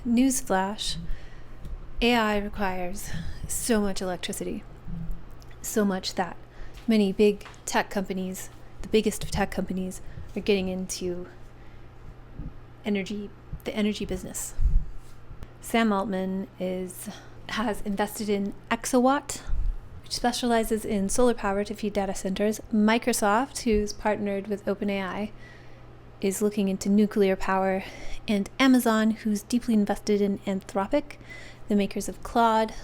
newsflash, AI requires so much electricity. So much that many big tech companies, the biggest of tech companies, are getting into the energy business. Sam Altman has invested in Exawatt, which specializes in solar power to feed data centers. Microsoft, who's partnered with OpenAI, is looking into nuclear power. And Amazon, who's deeply invested in Anthropic, the makers of Claude,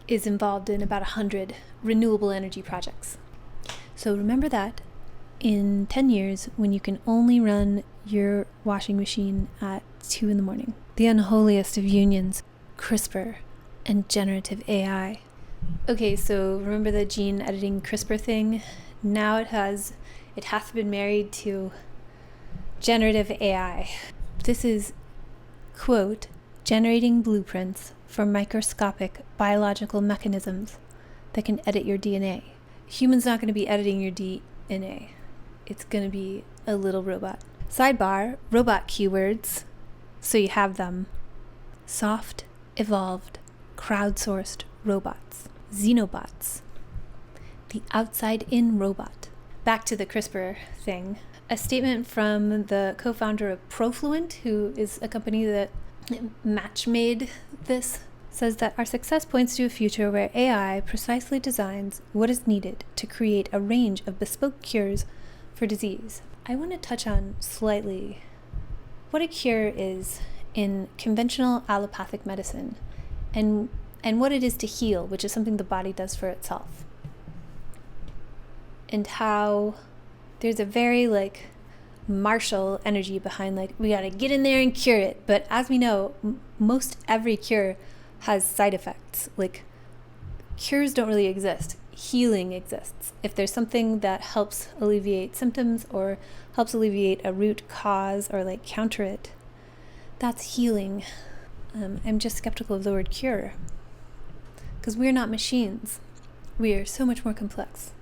is involved in about 100 renewable energy projects. So remember that in 10 years, when you can only run your washing machine at 2 a.m, the unholiest of unions, CRISPR and generative AI. Okay, so remember the gene editing CRISPR thing? Now it has been married to generative AI. This is, quote, generating blueprints for microscopic biological mechanisms that can edit your DNA. Humans not going to be editing your DNA. It's going to be a little robot. Sidebar, robot keywords, so you have them. Soft, evolved, crowdsourced robots. Xenobots. The outside-in robot. Back to the CRISPR thing. A statement from the co-founder of Profluent, who is a company that match-made this, says that our success points to a future where AI precisely designs what is needed to create a range of bespoke cures for disease. I want to touch on slightly what a cure is in conventional allopathic medicine and what it is to heal, which is something the body does for itself. And how there's a very martial energy behind we gotta get in there and cure it. But as we know, most every cure has side effects. Cures don't really exist. Healing exists. If there's something that helps alleviate symptoms or helps alleviate a root cause or counter it, that's healing. I'm just skeptical of the word cure because we're not machines. We are so much more complex.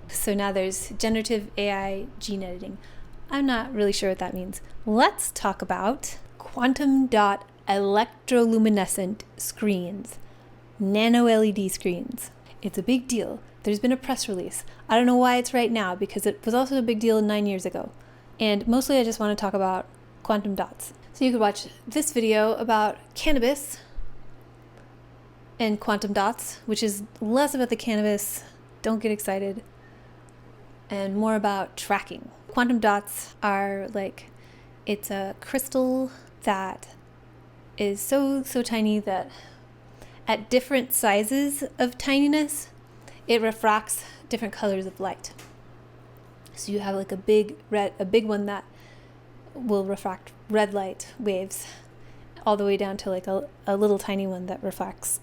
So now there's generative AI gene editing. I'm not really sure what that means. Let's talk about quantum dot electroluminescent screens, nano LED screens. It's a big deal. There's been a press release. I don't know why it's right now because it was also a big deal 9 years ago. And mostly I just want to talk about quantum dots. So you could watch this video about cannabis and quantum dots, which is less about the cannabis, don't get excited, and more about tracking. Quantum dots are it's a crystal that is so tiny that at different sizes of tininess, it refracts different colors of light. So you have a big one that will refract red light waves all the way down to a little tiny one that refracts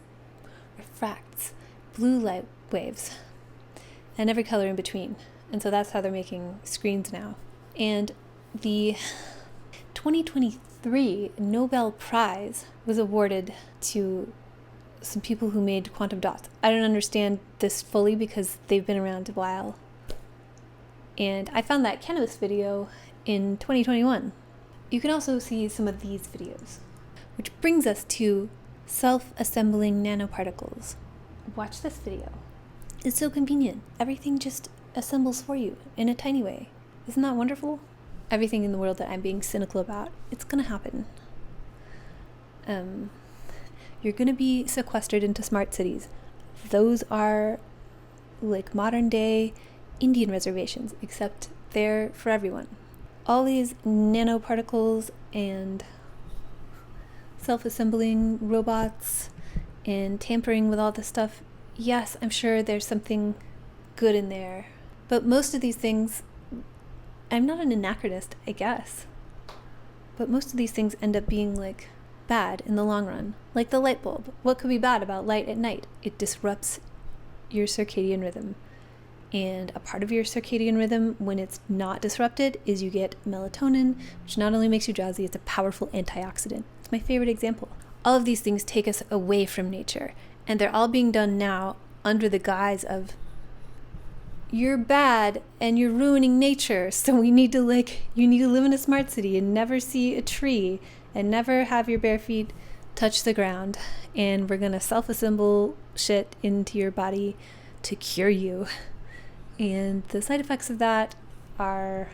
blue light waves and every color in between. And so that's how they're making screens now. And the 2023 Nobel Prize was awarded to some people who made quantum dots. I don't understand this fully because they've been around a while. And I found that cannabis video in 2021. You can also see some of these videos, which brings us to self-assembling nanoparticles. Watch this video. It's so convenient. Everything just assembles for you in a tiny way. Isn't that wonderful? Everything in the world that I'm being cynical about, it's gonna happen. You're gonna be sequestered into smart cities. Those are modern day Indian reservations, except they're for everyone. All these nanoparticles and self-assembling robots and tampering with all this stuff, yes, I'm sure there's something good in there. But most of these things, I'm not an anachronist, I guess, but most of these things end up being bad in the long run. Like the light bulb. What could be bad about light at night? It disrupts your circadian rhythm. And a part of your circadian rhythm, when it's not disrupted, is you get melatonin, which not only makes you drowsy, it's a powerful antioxidant. It's my favorite example. All of these things take us away from nature, and they're all being done now under the guise of you're bad and you're ruining nature. So you need to live in a smart city and never see a tree and never have your bare feet touch the ground. And we're going to self-assemble shit into your body to cure you. And the side effects of that are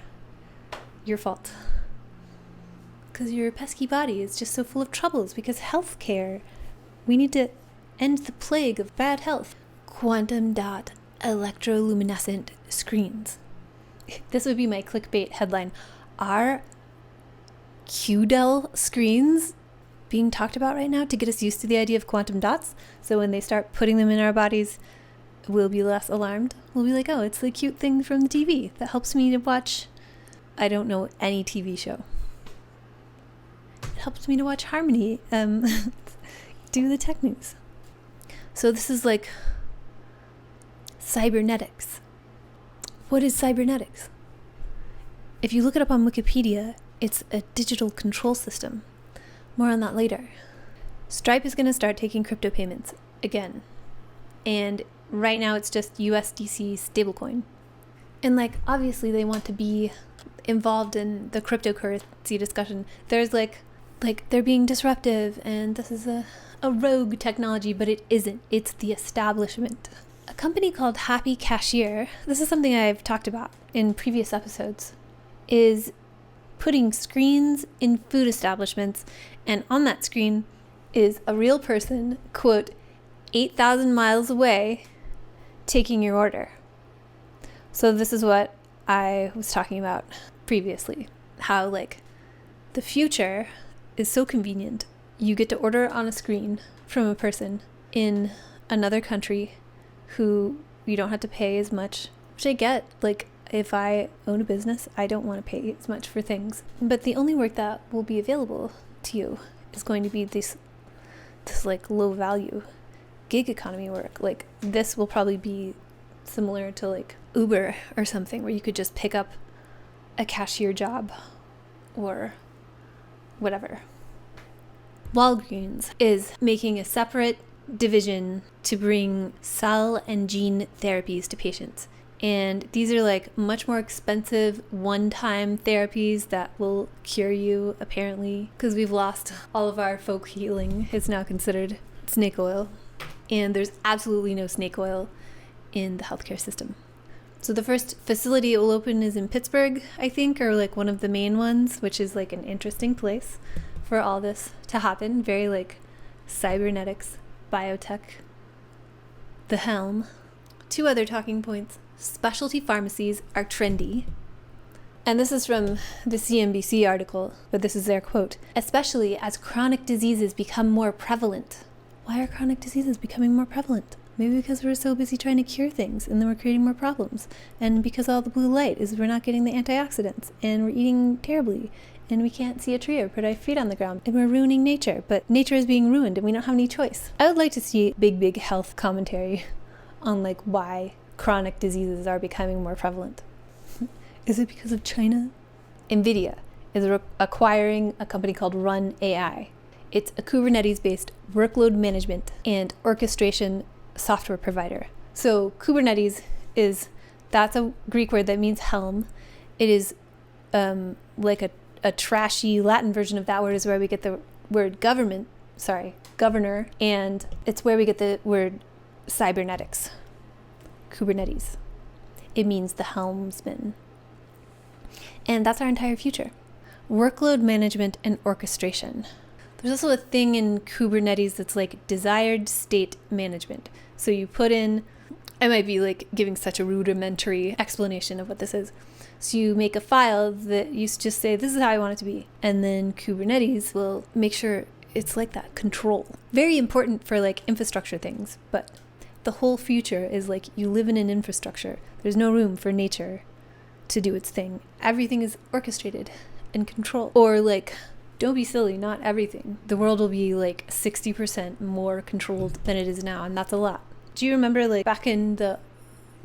your fault. Because your pesky body is just so full of troubles. Because healthcare, we need to end the plague of bad health. Quantum dot electroluminescent screens. This would be my clickbait headline. Are QDEL screens being talked about right now to get us used to the idea of quantum dots? So when they start putting them in our bodies, we'll be less alarmed. We'll be like, oh, it's the cute thing from the TV that helps me to watch, I don't know, any TV show. It helps me to watch Harmony do the tech news. So this is like cybernetics. What is cybernetics? If you look it up on Wikipedia, it's a digital control system. More on that later. Stripe is going to start taking crypto payments again. And right now it's just USDC stablecoin. And like, obviously they want to be involved in the cryptocurrency discussion. There's like they're being disruptive and this is a rogue technology, but it isn't. It's the establishment. A company called Happy Cashier, this is something I've talked about in previous episodes, is putting screens in food establishments, and on that screen is a real person, quote, 8,000 miles away, taking your order. So this is what I was talking about previously, how like the future is so convenient. You get to order on a screen from a person in another country who you don't have to pay as much, which I get. Like, if I own a business, I don't want to pay as much for things. But the only work that will be available to you is going to be this like low value gig economy work. Like, this will probably be similar to like Uber or something, where you could just pick up a cashier job or whatever. Walgreens is making a separate division to bring cell and gene therapies to patients. And these are like much more expensive one-time therapies that will cure you, apparently, because we've lost all of our folk healing is now considered snake oil. And there's absolutely no snake oil in the healthcare system. So the first facility it will open is in Pittsburgh, I think, or like one of the main ones, which is like an interesting place for all this to happen. Very like cybernetics, biotech, the helm. 2 other talking points. Specialty pharmacies are trendy. And this is from the CNBC article, but this is their quote. Especially as chronic diseases become more prevalent. Why are chronic diseases becoming more prevalent? Maybe because we're so busy trying to cure things and then we're creating more problems. And because all the blue light is we're not getting the antioxidants and we're eating terribly and we can't see a tree or put our feet on the ground and we're ruining nature. But nature is being ruined and we don't have any choice. I would like to see big health commentary on like why chronic diseases are becoming more prevalent. Is it because of China? NVIDIA is acquiring a company called Run AI. It's a Kubernetes-based workload management and orchestration software provider. So Kubernetes that's a Greek word that means helm. It is like a trashy Latin version of that word is where we get the word governor, and it's where we get the word cybernetics. Kubernetes. It means the helmsman. And that's our entire future. Workload management and orchestration. There's also a thing in Kubernetes that's like desired state management. So you put in, I might be like giving such a rudimentary explanation of what this is. So you make a file that you just say, this is how I want it to be. And then Kubernetes will make sure it's like that, control. Very important for like infrastructure things, but the whole future is like you live in an infrastructure. There's no room for nature to do its thing. Everything is orchestrated and controlled. Or like, don't be silly, not everything. The world will be like 60% more controlled than it is now, and that's a lot. Do you remember like back in the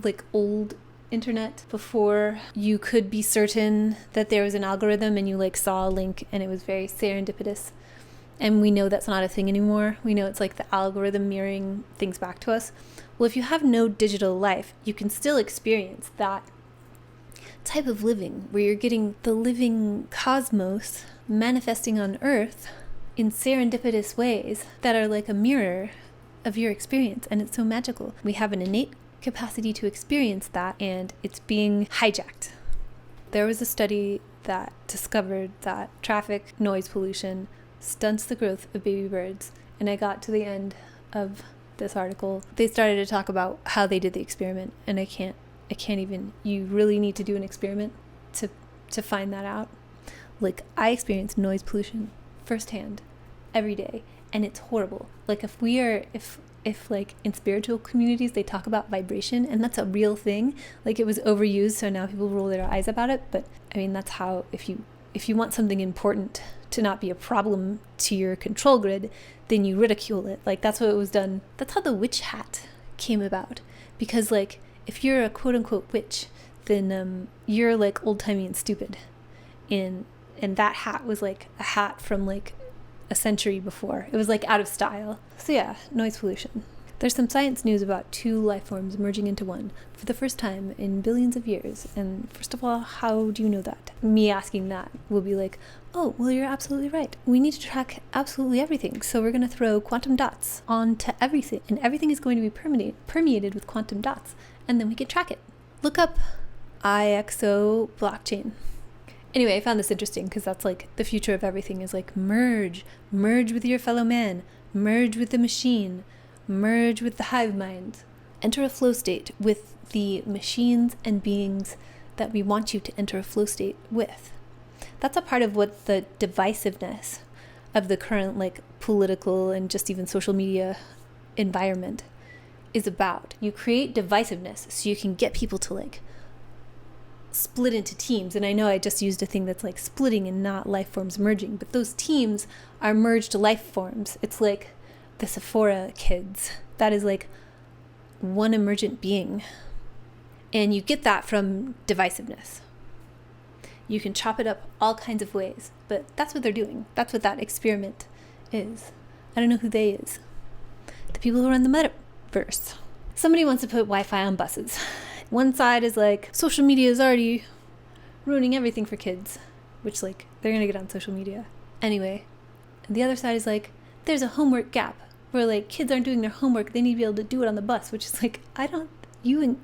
like old internet, before you could be certain that there was an algorithm and you like saw a link and it was very serendipitous And we know that's not a thing anymore. We know it's like the algorithm mirroring things back to us. Well, if you have no digital life, you can still experience that type of living where you're getting the living cosmos manifesting on Earth in serendipitous ways that are like a mirror of your experience. And it's so magical. We have an innate capacity to experience that, and it's being hijacked. There was a study that discovered that traffic noise pollution stunts the growth of baby birds. And I got to the end of this article. They started to talk about how they did the experiment, and I can't even, you really need to do an experiment to find that out. Like, I experienced noise pollution firsthand every day, and it's horrible. Like, if like in spiritual communities they talk about vibration, and that's a real thing, like it was overused, so now people roll their eyes about it. But I mean, that's how, if you want something important to not be a problem to your control grid, then you ridicule it. Like, that's what it was done. That's how the witch hat came about. Because like, if you're a quote unquote witch, then you're like old timey and stupid. And that hat was like a hat from like a century before. It was like out of style. So yeah, noise pollution. There's some science news about two life forms merging into one for the first time in billions of years. And first of all, how do you know that? Me asking that will be like, oh, well, you're absolutely right. We need to track absolutely everything. So we're going to throw quantum dots onto everything. And everything is going to be permeated with quantum dots. And then we can track it. Look up IXO blockchain. Anyway, I found this interesting because that's like the future of everything is like merge with your fellow man, merge with the machine, merge with the hive mind. Enter a flow state with the machines and beings that we want you to enter a flow state with. That's a part of what the divisiveness of the current like political and just even social media environment is about. You create divisiveness so you can get people to like split into teams. And I know I just used a thing that's like splitting and not life forms merging, but those teams are merged life forms. It's like the Sephora kids. That is like one emergent being. And you get that from divisiveness. You can chop it up all kinds of ways, but that's what they're doing. That's what that experiment is. I don't know who they is. The people who run the metaverse. Somebody wants to put Wi-Fi on buses. One side is like, social media is already ruining everything for kids, which like, they're going to get on social media anyway. And the other side is like, there's a homework gap where like kids aren't doing their homework. They need to be able to do it on the bus, which is like,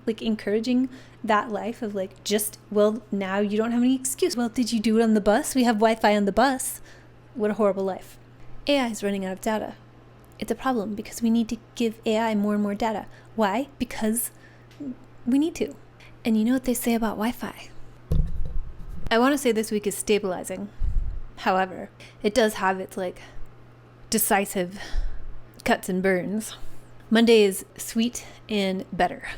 like encouraging that life of like, just, well, now you don't have any excuse. Well, did you do it on the bus? We have Wi-Fi on the bus. What a horrible life. AI is running out of data. It's a problem because we need to give AI more and more data. Why? Because we need to. And you know what they say about Wi-Fi? I want to say this week is stabilizing. However, it does have its like decisive cuts and burns. Monday is sweet and better.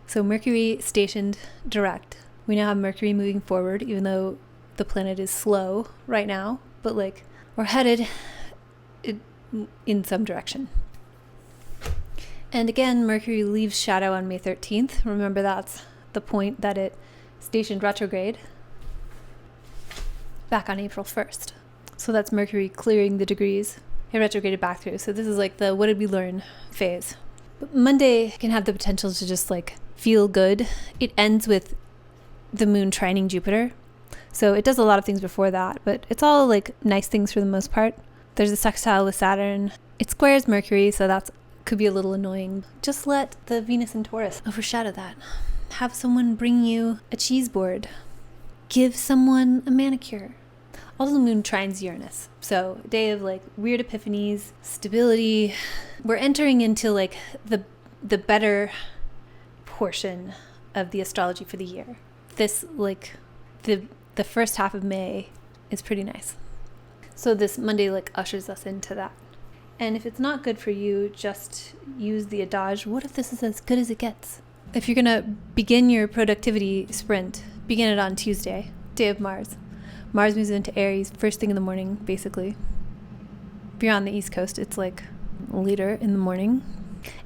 So Mercury stationed direct. We now have Mercury moving forward, even though the planet is slow right now, but like we're headed in some direction. And again, Mercury leaves shadow on May 13th. Remember, that's the point that it stationed retrograde back on April 1st. So that's Mercury clearing the degrees it retrograded back through. So this is like the what did we learn phase. But Monday can have the potential to just like feel good. It ends with the moon trining Jupiter. So it does a lot of things before that, but it's all like nice things for the most part. There's a sextile with Saturn. It squares Mercury, so that's could be a little annoying. Just let the Venus and Taurus overshadow that. Have someone bring you a cheese board. Give someone a manicure. Also, the moon trines Uranus. So a day of like weird epiphanies, stability. We're entering into like the better portion of the astrology for the year. This like the first half of May is pretty nice. So this Monday like ushers us into that. And if it's not good for you, just use the adage, what if this is as good as it gets? If you're going to begin your productivity sprint, begin it on Tuesday, day of Mars. Mars moves into Aries first thing in the morning, basically. If you're on the East Coast, it's like later in the morning.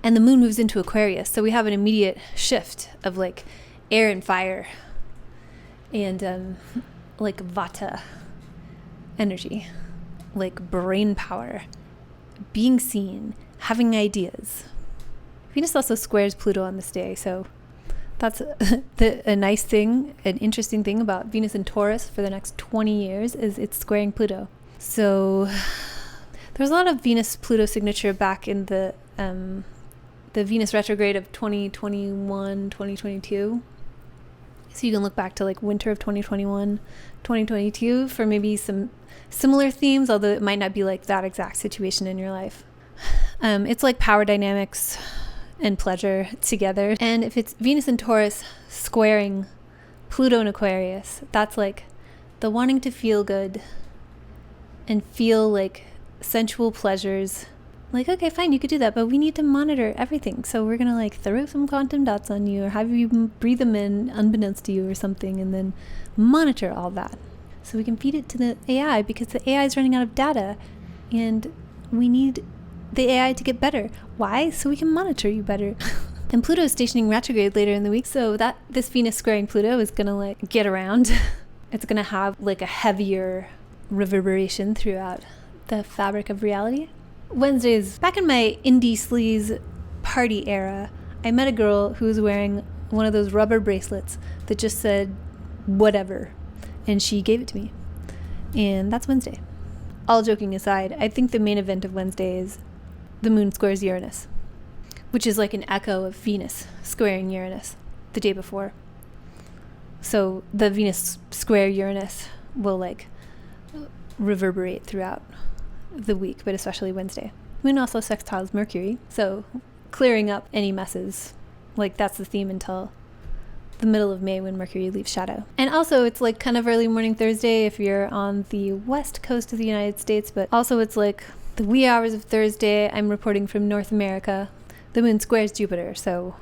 And the moon moves into Aquarius, so we have an immediate shift of like air and fire and like Vata energy. like brain power, being seen, having ideas. Venus also squares Pluto on this day, so that's a nice thing, an interesting thing about Venus in Taurus for the next 20 years is it's squaring Pluto. So there's a lot of Venus-Pluto signature back in the Venus retrograde of 2021, 2022. So you can look back to like winter of 2021, 2022 for maybe some similar themes, although it might not be like that exact situation in your life. It's like power dynamics and pleasure together. And if it's Venus in Taurus squaring Pluto in Aquarius, that's like the wanting to feel good and feel like sensual pleasures. Like, okay, fine, you could do that, but we need to monitor everything. So we're going to like throw some quantum dots on you or have you breathe them in unbeknownst to you or something and then monitor all that. So we can feed it to the AI because the AI is running out of data and we need the AI to get better. Why? So we can monitor you better. And Pluto is stationing retrograde later in the week, so that this Venus squaring Pluto is gonna like get around. It's gonna have like a heavier reverberation throughout the fabric of reality. Wednesdays, back in my indie sleaze party era, I met a girl who was wearing one of those rubber bracelets that just said whatever, and she gave it to me. And that's Wednesday. All joking aside, I think the main event of Wednesday is the moon squares Uranus, which is like an echo of Venus squaring Uranus the day before. So the Venus square Uranus will like reverberate throughout the week, but especially Wednesday. Moon also sextiles Mercury, so clearing up any messes. Like that's the theme until the middle of May when Mercury leaves shadow. And also it's like kind of early morning Thursday if you're on the west coast of the United States, but also it's like the wee hours of Thursday. I'm reporting from North America. The moon squares Jupiter, so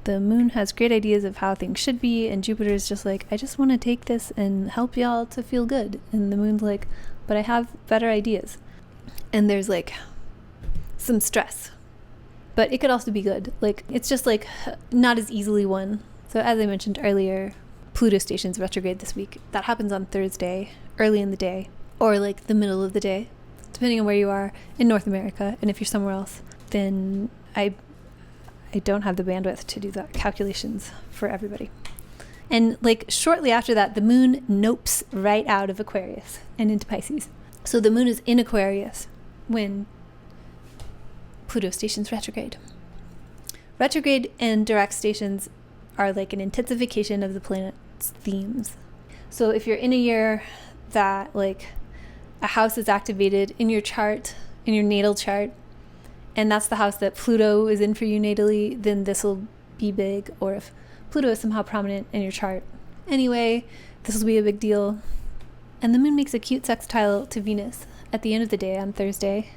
the moon has great ideas of how things should be, and Jupiter is just like, I just want to take this and help y'all to feel good. And the moon's like, but I have better ideas. And there's like some stress. But it could also be good. Like, it's just like not as easily won. So as I mentioned earlier, Pluto stations retrograde this week. That happens on Thursday, early in the day, or like the middle of the day, depending on where you are in North America. And if you're somewhere else, then I don't have the bandwidth to do the calculations for everybody. And like shortly after that, the moon nopes right out of Aquarius and into Pisces. So the moon is in Aquarius when Pluto stations retrograde. Retrograde and direct stations are like an intensification of the planet's themes. So if you're in a year that like a house is activated in your chart, in your natal chart, and that's the house that Pluto is in for you natally, then this will be big. Or if Pluto is somehow prominent in your chart. Anyway, this will be a big deal. And the moon makes a cute sextile to Venus at the end of the day on Thursday.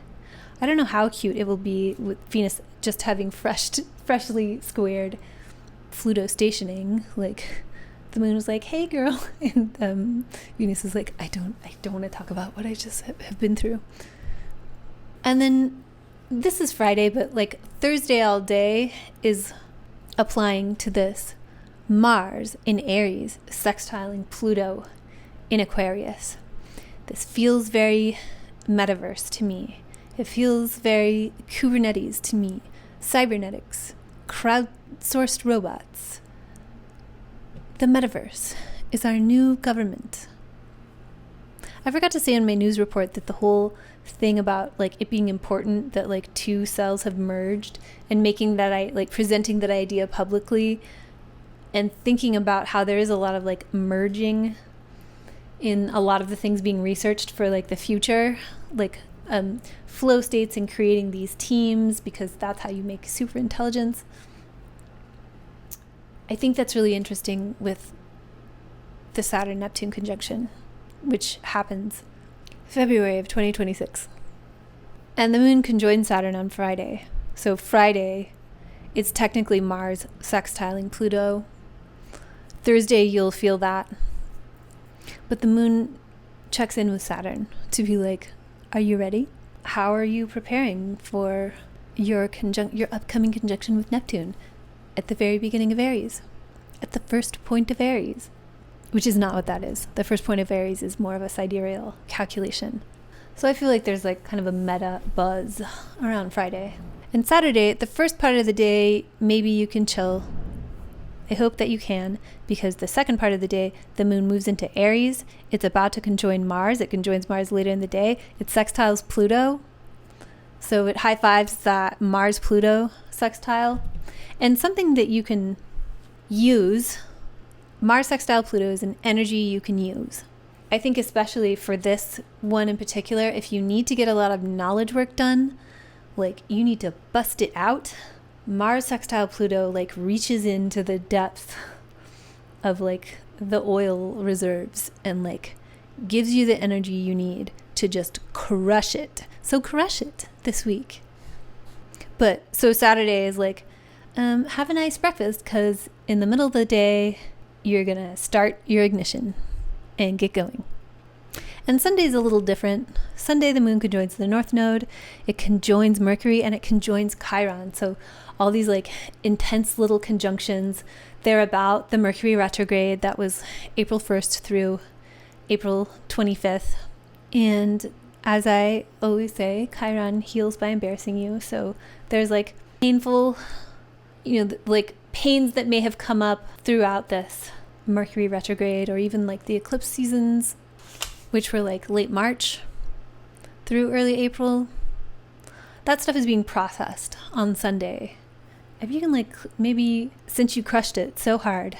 I don't know how cute it will be with Venus just having freshly squared Pluto stationing. Like the moon was like, hey girl. And Venus is like, I don't want to talk about what I just have been through. And then this is Friday, but like Thursday all day is applying to this. Mars in Aries sextiling Pluto in Aquarius. This feels very metaverse to me. It feels very Kubernetes to me. Cybernetics, crowdsourced robots. The metaverse is our new government. I forgot to say in my news report that the whole thing about like it being important that like two cells have merged and making that presenting that idea publicly and thinking about how there is a lot of like merging in a lot of the things being researched for like the future, like flow states and creating these teams because that's how you make super intelligence. I think that's really interesting with the Saturn-Neptune conjunction, which happens February of 2026. And the moon conjoins Saturn on Friday. So Friday, it's technically Mars sextiling Pluto. Thursday, you'll feel that. But the moon checks in with Saturn to be like, are you ready? How are you preparing for your upcoming conjunction with Neptune at the very beginning of Aries, at the first point of Aries? Which is not what that is. The first point of Aries is more of a sidereal calculation. So I feel like there's like kind of a meta buzz around Friday. And Saturday, the first part of the day, maybe you can chill. I hope that you can, because the second part of the day, the moon moves into Aries. It's about to conjoin Mars. It conjoins Mars later in the day. It sextiles Pluto. So it high fives that Mars-Pluto sextile. And something that you can use, Mars sextile Pluto is an energy you can use. I think especially for this one in particular, if you need to get a lot of knowledge work done, like you need to bust it out, Mars sextile Pluto like reaches into the depths of like the oil reserves and like gives you the energy you need to just crush it. So crush it this week. But so Saturday is like, have a nice breakfast, because in the middle of the day, you're going to start your ignition and get going. And Sunday's a little different. Sunday, the moon conjoins the North Node. It conjoins Mercury and it conjoins Chiron. So all these like intense little conjunctions, they're about the Mercury retrograde that was April 1st through April 25th. And as I always say, Chiron heals by embarrassing you. So there's like painful, like pains that may have come up throughout this Mercury retrograde, or even like the eclipse seasons, which were like late March through early April. That stuff is being processed on Sunday. If you can like, maybe since you crushed it so hard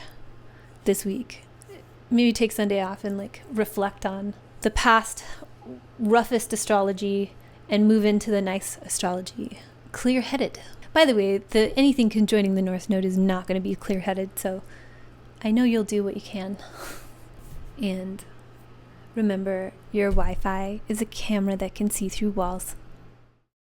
this week, maybe take Sunday off and like reflect on the past roughest astrology and move into the nice astrology. Clear-headed. By the way, anything conjoining the North Node is not going to be clear-headed, so I know you'll do what you can. And remember, your Wi-Fi is a camera that can see through walls.